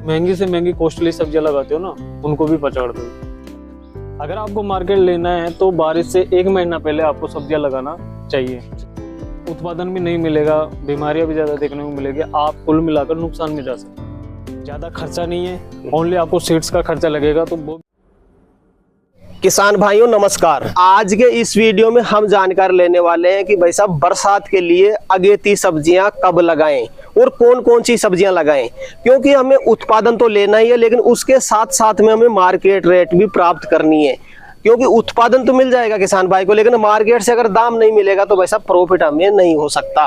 महंगी से महंगी कॉस्टली सब्जियां लगाते हो ना, उनको भी पछाड़ दो। अगर आपको मार्केट लेना है तो बारिश से 1 महीना पहले आपको सब्जियां लगाना चाहिए। उत्पादन भी नहीं मिलेगा, बीमारियां भी ज़्यादा देखने को मिलेगी, आप कुल मिलाकर नुकसान में जा सकते हैं। ज़्यादा खर्चा नहीं है, ओनली आपको सीड्स का खर्चा लगेगा। तो वो किसान भाइयों नमस्कार। आज के इस वीडियो में हम जानकारी लेने वाले हैं कि भाई साहब बरसात के लिए अगेती सब्जियां कब लगाएं और कौन कौन सी सब्जियां लगाएं, क्योंकि हमें उत्पादन तो लेना ही है लेकिन उसके साथ साथ में हमें मार्केट रेट भी प्राप्त करनी है। क्योंकि उत्पादन तो मिल जाएगा किसान भाई को, लेकिन मार्केट से अगर दाम नहीं मिलेगा तो वैसा प्रॉफिट हमें नहीं हो सकता।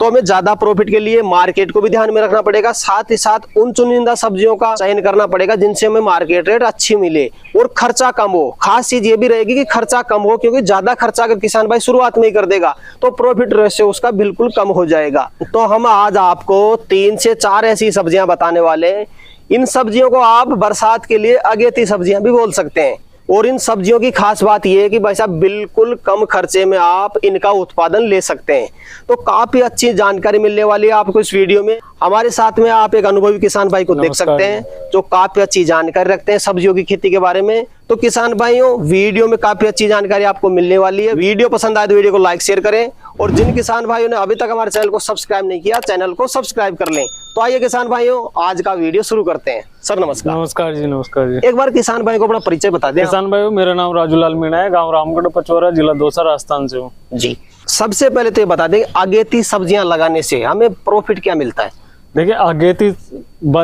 तो हमें ज्यादा प्रॉफिट के लिए मार्केट को भी ध्यान में रखना पड़ेगा, साथ ही साथ उन चुनिंदा सब्जियों का चयन करना पड़ेगा जिनसे हमें मार्केट रेट अच्छी मिले और खर्चा कम हो। खास चीज ये भी रहेगी कि खर्चा कम हो, क्योंकि ज्यादा खर्चा अगर किसान भाई शुरुआत में ही कर देगा तो प्रॉफिट रेशियो उसका बिल्कुल कम हो जाएगा। तो हम आज आपको 3 से 4 ऐसी सब्जियां बताने वाले हैं। इन सब्जियों को आप बरसात के लिए अगेती सब्जियां भी बोल सकते हैं। और इन सब्जियों की खास बात यह है कि भाई साहब बिल्कुल कम खर्चे में आप इनका उत्पादन ले सकते हैं। तो काफी अच्छी जानकारी मिलने वाली है आपको इस वीडियो में। हमारे साथ में आप एक अनुभवी किसान भाई को देख सकते हैं जो काफी अच्छी जानकारी रखते हैं सब्जियों की खेती के बारे में। तो किसान भाइयों, वीडियो में काफी अच्छी जानकारी आपको मिलने वाली है। वीडियो पसंद आए तो वीडियो को लाइक शेयर करें, और जिन किसान भाइयों ने अभी तक हमारे चैनल को सब्सक्राइब नहीं किया, चैनल को सब्सक्राइब कर लें। तो आइए किसान भाइयों, आज का वीडियो शुरू करते हैं। सर नमस्कार। नमस्कार जी। नमस्कार जी। एक बार किसान भाई को अपना परिचय बता दें। किसान भाई, मेरा नाम राजूलाल मीणा है, गांव रामगढ़ पचौरा, जिला दौसा, राजस्थान से हूँ जी। सबसे पहले तो ये बता दें, अगेती सब्जियां लगाने से हमें प्रॉफिट क्या मिलता है? देखिए, अगेती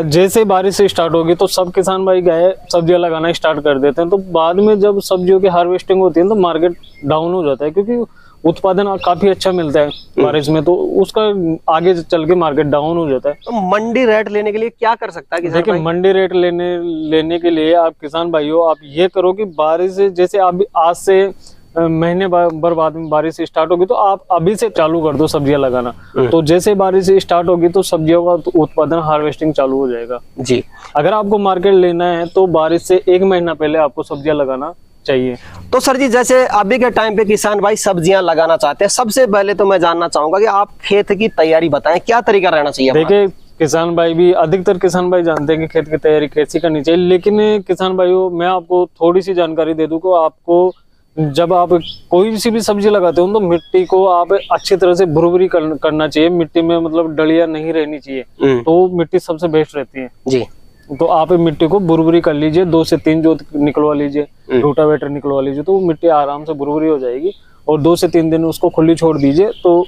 जैसे बारिश से स्टार्ट होगी तो सब किसान भाई गए सब्जियां लगाना स्टार्ट कर देते हैं। तो बाद में जब सब्जियों की हार्वेस्टिंग होती है तो मार्केट डाउन हो जाता है, क्योंकि उत्पादन काफी अच्छा मिलता है बारिश में, तो उसका आगे चल के मार्केट डाउन हो जाता है। तो मंडी रेट लेने के लिए क्या कर सकता है किसान भाई? देखिए, मंडी रेट लेने के लिए आप किसान भाइयों आप ये करो कि बारिश जैसे आप आज से महीने भर बाद में बारिश स्टार्ट होगी तो आप अभी से चालू कर दो सब्जियां लगाना। तो जैसे बारिश स्टार्ट होगी तो सब्जियों का उत्पादन हार्वेस्टिंग चालू हो जाएगा जी। अगर आपको मार्केट लेना है तो बारिश से 1 महीना पहले आपको सब्जियां लगाना चाहिए। तो सर जी, जैसे अभी के टाइम पे किसान भाई सब्जियां लगाना चाहते हैं, सबसे पहले तो मैं जानना चाहूंगा कि आप खेत की तैयारी बताएं, क्या तरीका रहना चाहिए? देखिए, किसान भाई भी, अधिकतर किसान भाई जानते हैं कि खेत की तैयारी कैसी करनी चाहिए, लेकिन किसान भाइयों मैं आपको थोड़ी सी जानकारी दे दूं कि आपको जब आप कोई सी भी सब्जी लगाते हो तो मिट्टी को आप अच्छी तरह से भुरभुरी करना चाहिए। मिट्टी में मतलब डलिया नहीं रहनी चाहिए, तो मिट्टी सबसे बेस्ट रहती है जी। तो आप मिट्टी को भुरभुरी कर लीजिए, 2 से 3 जोत निकलवा लीजिए, रोटावेटर निकलवा लीजिए, तो मिट्टी आराम से भुरभुरी हो जाएगी। और 2 से 3 दिन उसको खुली छोड़ दीजिए तो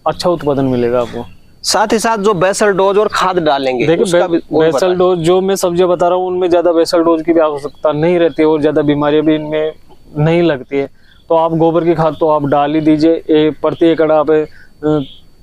अच्छा उत्पादन मिलेगा आपको। साथ ही साथ जो बेसल डोज और खाद डालेंगे, देखिए बेसल डोज जो मैं सब्जियां बता रहा हूँ उनमें ज्यादा बेसल डोज की भी आवश्यकता नहीं रहती है और ज्यादा बीमारियां भी इनमें नहीं लगती है। तो आप गोबर की खाद तो आप डाल ही दीजिए, प्रति एकड़ आप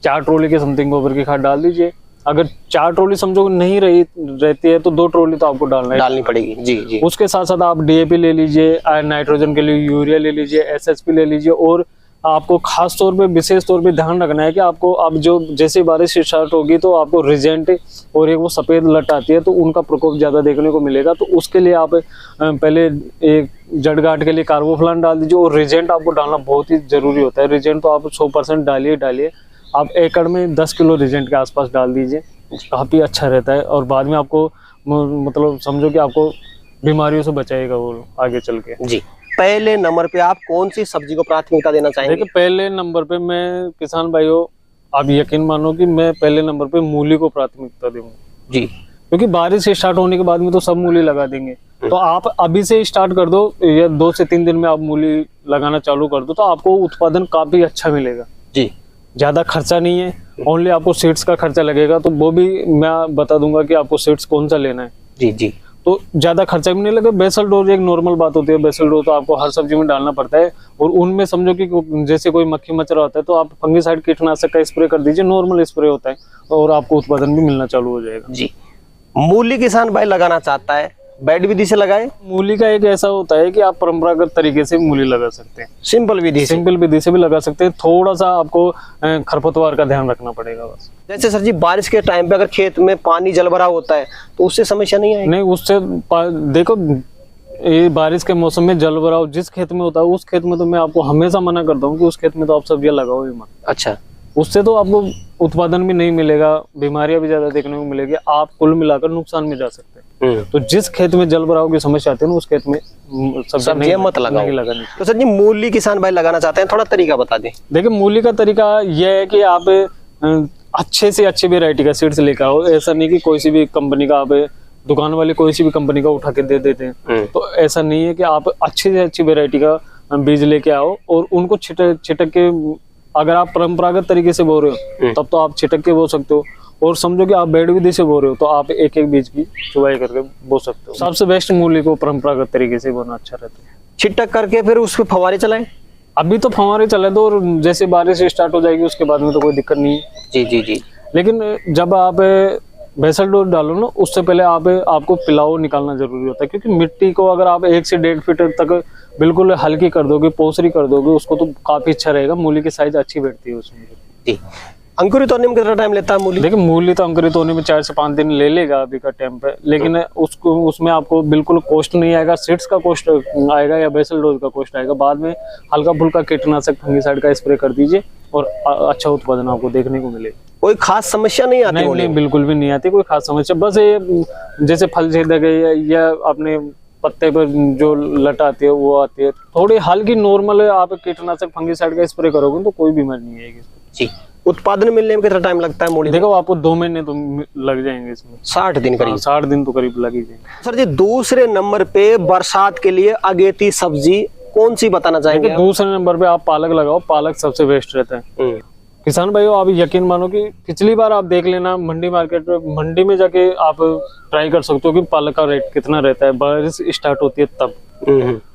4 ट्रॉली के समथिंग गोबर की खाद डाल दीजिए। अगर 4 ट्रॉली समझो नहीं रहती है तो 2 ट्रॉली तो आपको डालनी पड़ेगी जी जी। उसके साथ साथ आप डीएपी ले लीजिए, नाइट्रोजन के लिए यूरिया ले लीजिए, एसएसपी ले लीजिए। और आपको खास तौर पे विशेष तौर पे ध्यान रखना है कि आपको अब जो जैसे बारिश स्टार्ट होगी तो आपको रिजेंट और एक वो सफेद लट आती है तो उनका प्रकोप ज्यादा देखने को मिलेगा। तो उसके लिए आप पहले एक जड़गांठ के लिए कार्बोफ्लान डाल दीजिए, और रिजेंट आपको डालना बहुत ही जरूरी होता है। रिजेंट तो आप 100% डालिए। आप एकड़ में 10 किलो रिजेंट के आसपास डाल दीजिए, काफी अच्छा रहता है। और बाद में आपको मतलब समझो कि आपको बीमारियों से बचाएगा वो आगे चल के जी। पहले नंबर पे आप कौन सी सब्जी को प्राथमिकता देना चाहेंगे? देखिए, पहले नंबर पे मैं किसान भाइयों आप यकीन मानो कि मैं पहले नंबर पे मूली को प्राथमिकता दूंगा जी, क्योंकि बारिश स्टार्ट होने के बाद में तो सब मूली लगा देंगे। तो आप अभी से स्टार्ट कर दो, या 2 से 3 दिन में आप मूली लगाना चालू कर दो तो आपको उत्पादन काफी अच्छा मिलेगा जी। ज्यादा खर्चा नहीं है, ओनली आपको सीड्स का खर्चा लगेगा। तो वो भी मैं बता दूंगा कि आपको सीड्स कौन सा लेना है जी जी। तो ज्यादा खर्चा भी नहीं लगे। बेसल डोज एक नॉर्मल बात होती है, बेसल डोज तो आपको हर सब्जी में डालना पड़ता है। और उनमें समझो कि जैसे कोई मक्खी मच्छर होता है तो आप फंगिसाइड कीटनाशक का स्प्रे कर दीजिए, नॉर्मल स्प्रे होता है, और आपको उत्पादन भी मिलना चालू हो जाएगा जी। मूली किसान भाई लगाना चाहता है, बेड विधि से लगाए? मूली का एक ऐसा होता है कि आप परंपरागत तरीके से मूली लगा सकते हैं, सिंपल विधि से भी लगा सकते हैं। थोड़ा सा आपको खरपतवार का ध्यान रखना पड़ेगा बस। जैसे सर जी, बारिश के टाइम पे अगर खेत में पानी जल भरा होता है तो उससे समस्या नहीं आएगी? नहीं, उससे देखो ये बारिश के मौसम में जल भराव जिस खेत में होता है उस खेत में तो मैं आपको हमेशा मना करता हूँ कि उस खेत में तो आप सब्जियां लगाओ ही मत। अच्छा। उससे तो आपको उत्पादन भी नहीं मिलेगा, बीमारियां भी ज्यादा देखने को मिलेगी, आप कुल मिलाकर नुकसान में जा सकते हैं। तो जिस खेत में जल भराव की समस्या आती है ना, उस खेत में सब्जियां मत लगाओ। नहीं लगानी। तो सर जी मूली किसान भाई लगाना चाहते हैं, थोड़ा तरीका बता दें। देखिए मूली का तरीका यह है कि आप अच्छे से अच्छी वेराइटी का सीड्स लेकर आओ। ऐसा नहीं कि कोई सी भी कंपनी का आप दुकान वाले कोई सी भी कंपनी का उठा के दे देते हैं। तो ऐसा नहीं है कि आप अच्छी से अच्छी वेराइटी का बीज लेके आओ और उनको छिटक के, अगर आप परंपरागत तरीके से बो रहे हो तब तो आप छिटक के बो सकते हो, और समझो कि आप बेड विधि से बो रहे हो तो आप एक एक बीज की चुवाई करके बो सकते हो। सबसे बेस्ट मूली को परंपरागत तरीके से बोना अच्छा रहता है। छिटक करके फिर उस पे फवारे चलाएं। अभी तो फवारे चले दो, और जैसे बारिश स्टार्ट हो जाएगी उसके बाद में तो कोई दिक्कत नहीं है। जी जी जी। लेकिन जब आप बेसल डोज डालो ना, उससे पहले आपको पिलाव निकालना जरूरी होता है, क्योंकि मिट्टी को अगर आप 1 से 1.5 फीट तक बिल्कुल हल्की कर दोगे, पोसरी कर दोगे उसको, तो काफी अच्छा रहेगा। मूली की साइज अच्छी बैठती है उसमें। जी। अंकुरित होने में कितना टाइम लेता है मूली? देखिए मूली तो अंकुरित होने में 4 से 5 दिन ले लेगा अभी का टाइम पे, लेकिन उसमें आपको बिल्कुल कॉस्ट नहीं आएगा। सीड्स का कॉस्ट आएगा या बेसल डोज का कॉस्ट आएगा। बाद में हल्का फुल्का कीटनाशक फंगिसाइड का स्प्रे कर दीजिए और अच्छा उत्पादन आपको देखने को मिलेगा। कोई खास समस्या नहीं आती? नहीं, बिल्कुल भी नहीं आती कोई खास समस्या। बस ये जैसे फल छेदक या अपने पत्ते पर जो लट आती है वो आती है, थोड़ी हल्की नॉर्मल है। आप कीटनाशक फंगिसाइड का स्प्रे करोगे तो कोई बीमारी नहीं आएगी। जी। उत्पादन मिलने में कितना टाइम लगता है मूली? देखो आपको 2 महीने तो लग जाएंगे इसमें। 60 दिन करीब। 60 दिन तो करीब लग ही जाएंगे। सर जी दूसरे नंबर पे बरसात के लिए अगेती सब्जी कौन सी बताना चाहेंगे? दूसरे नंबर पे आप पालक लगाओ। पालक सबसे बेस्ट रहता है। किसान भाइयों आप यकीन मानो कि पिछली बार आप देख लेना मंडी मार्केट में, मंडी में जाके आप ट्राई कर सकते हो कि पालक का रेट कितना रहता है। बारिश स्टार्ट होती है तब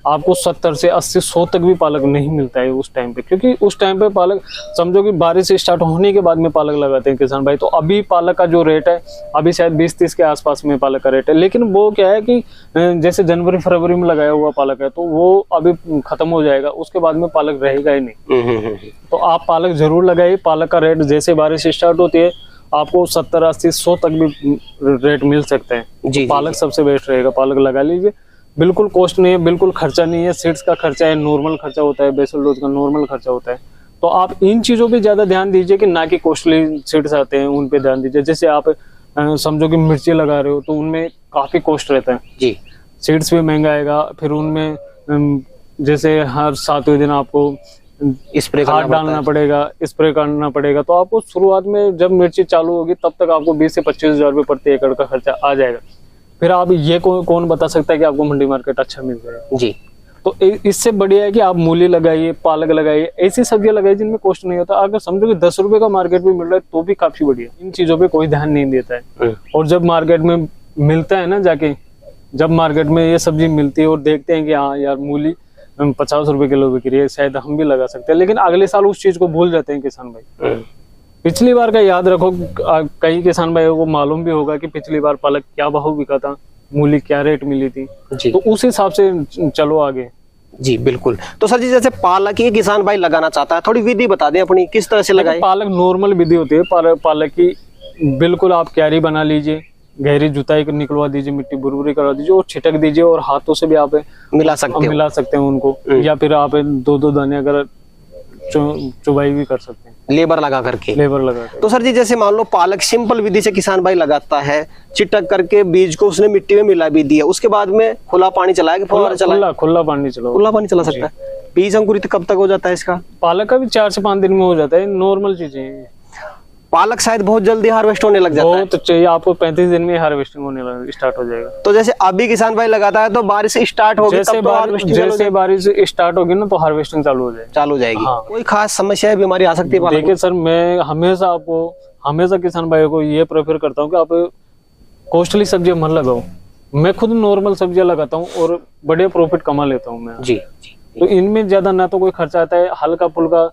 आपको 70 से 80 100 तक भी पालक नहीं मिलता है उस टाइम पे, क्योंकि उस टाइम पे पालक समझो कि बारिश स्टार्ट होने के बाद में पालक लगाते हैं किसान भाई। तो अभी पालक का जो रेट है अभी शायद 20-30 के आसपास में पालक का रेट है। लेकिन वो क्या है कि जैसे जनवरी फरवरी में लगाया हुआ पालक है तो वो अभी खत्म हो जाएगा, उसके बाद में पालक रहेगा ही नहीं। तो आप पालक जरूर लगाइए। पालक का रेट जैसे बारिश स्टार्ट होती है आपको 70, 80, 100 तक भी रेट मिल सकते हैं। जी, पालक सबसे बेस्ट रहेगा। पालक लगा लीजिए, बिल्कुल कॉस्ट नहीं है, बिल्कुल खर्चा नहीं है। सीड्स का खर्चा है, नॉर्मल खर्चा होता है, बेसल डोज का नॉर्मल खर्चा होता है। तो आप इन चीजों पे ज्यादा ध्यान दीजिए कि ना कि कॉस्टली सीड्स आते हैं उन पे ध्यान दीजिए। जैसे आप समझो कि मिर्ची लगा रहे हो तो उनमें काफी कॉस्ट रहता है जी। सीड्स भी महंगा आएगा। फिर उनमें जैसे हर 7वें दिन आपको स्प्रे खाद डालना पड़ेगा, स्प्रे करना पड़ेगा। तो आपको शुरुआत में जब मिर्ची चालू होगी तब तक आपको 20 से 25 हजार रुपये प्रति एकड़ का खर्चा आ जाएगा। फिर आप ये कौन बता सकता है कि आपको मंडी मार्केट अच्छा मिल जाएगा? जी। तो इससे बढ़िया है कि आप मूली लगाइए, पालक लगाइए, ऐसी सब्जियां लगाइए जिनमें कॉस्ट नहीं होता। अगर समझो कि 10 रुपए का मार्केट में मिल रहा है तो भी काफी बढ़िया। इन चीजों पे कोई ध्यान नहीं देता है। और जब मार्केट में मिलता है ना जाके, जब मार्केट में ये सब्जी मिलती है और देखते हैं कि हाँ यार मूली 50 रुपए किलो बिक रही है, शायद हम भी लगा सकते हैं, लेकिन अगले साल उस चीज को भूल जाते हैं किसान भाई। पिछली बार का याद रखो, कई किसान भाइयों को मालूम भी होगा कि पिछली बार पालक क्या भाव बिका था, मूली क्या रेट मिली थी। तो उस हिसाब से चलो आगे। जी बिल्कुल। तो सर जी जैसे पालक ही किसान भाई लगाना चाहता है, थोड़ी विधि बता दें अपनी, किस तरह से लगाए? पालक नॉर्मल विधि होती है पालक की। बिल्कुल आप क्यारी बना लीजिए, गहरी जुताई निकलवा दीजिए, मिट्टी बुरबुरी करवा दीजिए और छिटक दीजिए, और हाथों से भी आप मिला सकते हैं उनको, या फिर आप 2-2 दाने अगर चुबाई भी कर सकते हैं लेबर लगा करके। तो सर जी जैसे मान लो पालक सिंपल विधि से किसान भाई लगाता है, चिटक करके बीज को उसने मिट्टी में मिला भी दिया, उसके बाद में खुला पानी चलाया कि फव्वारा चलाया? खुला पानी चला सकता है। बीज अंकुरित कब तक हो जाता है इसका? पालक का भी 4 से 5 दिन में हो जाता है, नॉर्मल चीजें। पालक शायद बहुत जल्दी हार्वेस्ट होने लग जाता है। तो चाहिए आपको 35 दिन में हार्वेस्टिंग होने स्टार्ट हो जाएगा। तो जैसे अभी किसान भाई लगाता है तो बारिश स्टार्ट होगी, जैसे बारिश स्टार्ट होगी ना तो हार्वेस्टिंग चालू हो जाएगी। हाँ। कोई खास समस्या है, बीमारी आ सकती है? देखिए सर, मैं हमेशा किसान भाइयों को ये प्रेफर करता हूँ कि आप कॉस्टली सब्जियां मत लगाओ। मैं खुद नॉर्मल सब्जियां लगाता हूँ और बढ़िया प्रॉफिट कमा लेता हूँ मैं। जी। तो इनमें ज्यादा ना तो कोई खर्चा आता है, हल्का फुल्का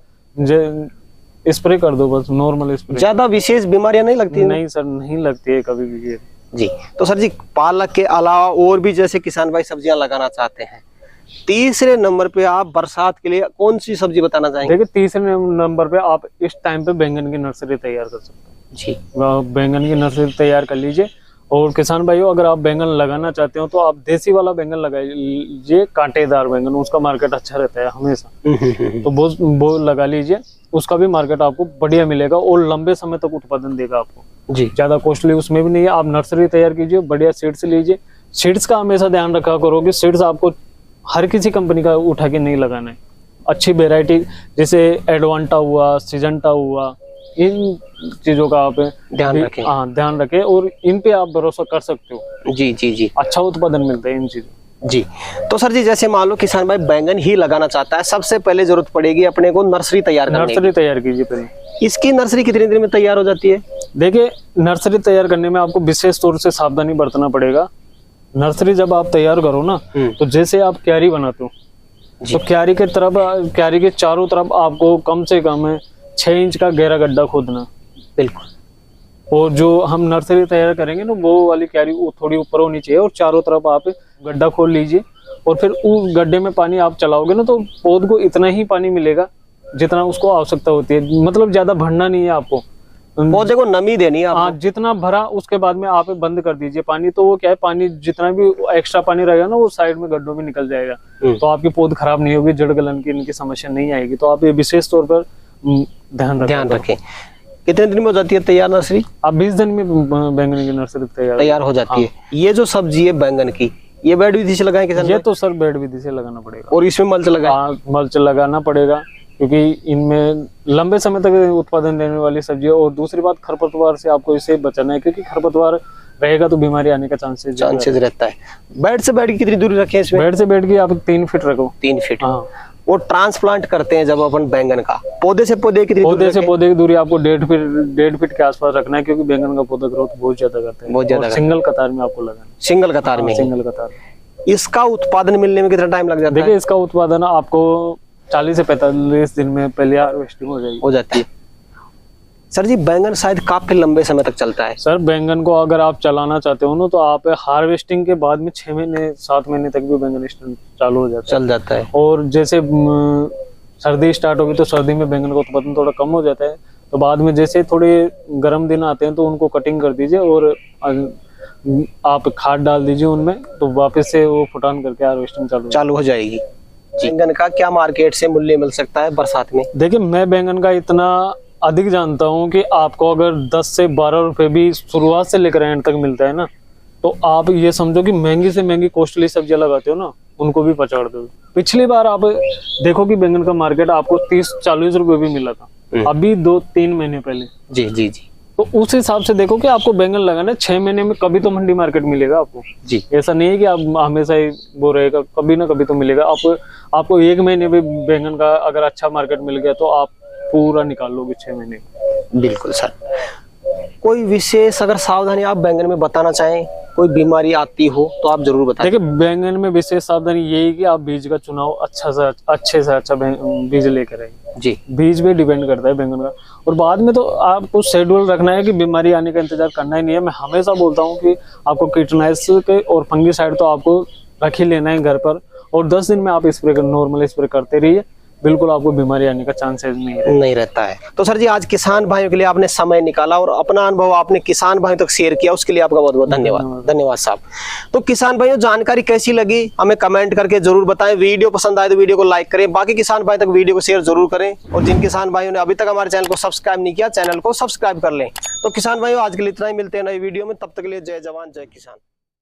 स्प्रे कर दो, बस नॉर्मल स्प्रे। ज्यादा विशेष बीमारियां नहीं लगती? नहीं सर, नहीं लगती है कभी भी। जी। तो सर जी पालक के अलावा और भी जैसे किसान भाई सब्जियां लगाना चाहते हैं, तीसरे नंबर पे आप बरसात के लिए कौन सी सब्जी बताना चाहेंगे? देखिए तीसरे नंबर पे आप इस टाइम पे बैंगन की नर्सरी तैयार कर सकते हैं। जी। बैंगन की नर्सरी तैयार कर लीजिए और किसान भाइयों, अगर आप बैंगन लगाना चाहते हो तो आप देसी वाला बैंगन लगाइए, कांटेदार बैंगन, उसका मार्केट अच्छा रहता है हमेशा। तो वो लगा लीजिए, उसका भी मार्केट आपको बढ़िया मिलेगा और लंबे समय तक उत्पादन देगा आपको जी। ज्यादा कॉस्टली उसमें भी नहीं है। आप नर्सरी तैयार कीजिए, बढ़िया सीड्स लीजिए। सीड्स का हमेशा ध्यान रखा करो कि सीड्स आपको हर किसी कंपनी का उठा के नहीं लगाना है। अच्छी वेराइटी जैसे एडवांटा हुआ, सीजंटा हुआ, इन चीजों का आप ध्यान रखें। हाँ, ध्यान रखें और इन पे आप भरोसा कर सकते हो। जी जी जी, अच्छा उत्पादन मिलता है इन चीजों। जी। तो सर जी, जैसे मान लो किसान भाई बैंगन ही लगाना चाहता है, सबसे पहले जरूरत पड़ेगी अपने को नर्सरी तैयार करने की। नर्सरी तैयार कीजिए पहले। इसकी नर्सरी कितने दिन में तैयार हो जाती है? देखिए, नर्सरी तैयार करने में आपको विशेष तौर से सावधानी बरतना पड़ेगा। नर्सरी जब आप तैयार करो ना, तो जैसे आप क्यारी बनाते हो, तो क्यारी के चारों तरफ आपको कम से कम 6 इंच का गहरा गड्ढा खोदना। बिल्कुल। और जो हम नर्सरी तैयार करेंगे ना, वो वाली क्यारी वो थोड़ी ऊपर होनी चाहिए और चारों तरफ आप गड्ढा खोल लीजिए। और फिर उस गड्ढे में पानी आप चलाओगे ना, तो पौध को इतना ही पानी मिलेगा जितना उसको आवश्यकता होती है। मतलब ज्यादा भरना नहीं है आपको, पौधे को नमी देनी है आपको। हाँ, जितना भरा उसके बाद में आप बंद कर दीजिए पानी। तो वो क्या है, पानी जितना भी एक्स्ट्रा पानी रहेगा ना, वो साइड में गड्ढों में निकल जाएगा। तो आपकी पौध खराब नहीं होगी, जड़ गलन की इनकी समस्या नहीं आएगी। तो आप ये विशेष तौर पर ध्यान रखें। कितने दिन में हो जाती है तैयार नर्सरी? आप 20 दिन में बैंगन की नर्सरी तैयार हो जाती है। ये जो सब्जी है बैंगन की, ये बेड विधि से लगाएं किसान? ये तो सर बेड विधि से लगाना पड़ेगा। और इसमें मल्च लगाएं? मल्च लगाना पड़ेगा, क्योंकि इनमें लंबे समय तक उत्पादन देने वाली सब्जी है। और दूसरी बात, खरपतवार से आपको इसे बचाना है, क्योंकि खरपतवार रहेगा तो बीमारी आने का चांसेस रहता है। बेड से बेड की कितनी दूरी रखें इसमें? बेड से बेड की आप 3 फीट रखो। 3 फीट। हाँ। और ट्रांसप्लांट करते हैं जब अपन बैंगन का, पौधे से पौधे की पौधे से पौधे की दूरी आपको 1.5 फीट के आसपास रखना है, क्योंकि बैंगन का पौधा ग्रोथ बहुत ज्यादा करता है। बहुत ज्यादा। सिंगल कतार में आपको लगाना है। सिंगल कतार में? सिंगल कतार। इसका उत्पादन मिलने में कितना टाइम लग जाता है? देखिए, इसका उत्पादन आपको 40 से 45 दिन में पहले हार्वेस्टिंग हो जाती है। सर जी, बैंगन शायद काफी लंबे समय तक चलता है। सर, बैंगन को अगर आप चलाना चाहते हो ना, तो आप हार्वेस्टिंग के बाद में 6 महीने 7 महीने तक भी बैंगन चालू हो जाता है, चल जाता है। और जैसे सर्दी स्टार्ट होगी तो सर्दी में बैंगन का उत्पादन थोड़ा कम हो जाता है। तो बाद में जैसे थोड़े गर्म दिन आते हैं तो उनको कटिंग कर दीजिए और आप खाद डाल दीजिए उनमें, तो वापस से वो फुटान करके हार्वेस्टिंग चालू हो जाएगी। बैंगन का क्या मार्केट से मूल्य मिल सकता है बरसात में? देखिए, मैं बैंगन का इतना अधिक जानता हूँ कि आपको अगर 10 से 12 रुपए भी शुरुआत से लेकर एंड तक मिलता है ना, तो आप ये समझो कि महंगी से महंगी कॉस्टली सब्जियां लगाते हो ना, उनको भी पछाड़ दो। पिछली बार आप देखो कि बैंगन का मार्केट आपको 30-40 रुपए भी मिला था, अभी 2-3 महीने पहले। जी जी जी। तो उस हिसाब से देखो कि आपको बैंगन लगाना 6 महीने में कभी तो मंडी मार्केट मिलेगा आपको जी। ऐसा नहीं है कि आप हमेशा ही वो रहेगा, कभी ना कभी तो मिलेगा आपको 1 महीने में बैंगन का अगर अच्छा मार्केट मिल गया तो आप पूरा निकाल लोगे 6 महीने। बिल्कुल सर। कोई विशेष अगर सावधानी आप बैंगन में बताना चाहें, कोई बीमारी आती हो तो आप जरूर बताएं। देखिए, बैंगन में विशेष सावधानी यही कि आप बीज का चुनाव अच्छे से अच्छा बीज लेकर आए जी। बीज पे डिपेंड करता है बैंगन का। और बाद में तो आपको शेड्यूल रखना है कि बीमारी आने का इंतजार करना ही नहीं है। मैं हमेशा बोलता हूँ कि आपको कीटनाशक और फंगीसाइड तो आपको रख ही लेना है घर पर, और 10 दिन में आप नॉर्मल स्प्रे करते रहिए, बिल्कुल आपको बीमारी आने का चांसेस नहीं रहता है। तो सर जी, आज किसान भाइयों के लिए आपने समय निकाला और अपना अनुभव आपने किसान भाइयों तक शेयर किया, उसके लिए आपका बहुत बहुत धन्यवाद। धन्यवाद साहब। तो किसान भाइयों, जानकारी कैसी लगी हमें कमेंट करके जरूर बताएं। वीडियो पसंद आए तो वीडियो को लाइक करें, बाकी किसान भाई तक वीडियो को शेयर जरूर करें, और जिन किसान भाइयों ने अभी तक हमारे चैनल को सब्सक्राइब नहीं किया, चैनल को सब्सक्राइब कर लें। तो किसान भाइयों, आज के लिए इतना ही, मिलते हैं नई वीडियो में, तब तक के लिए जय जवान जय किसान।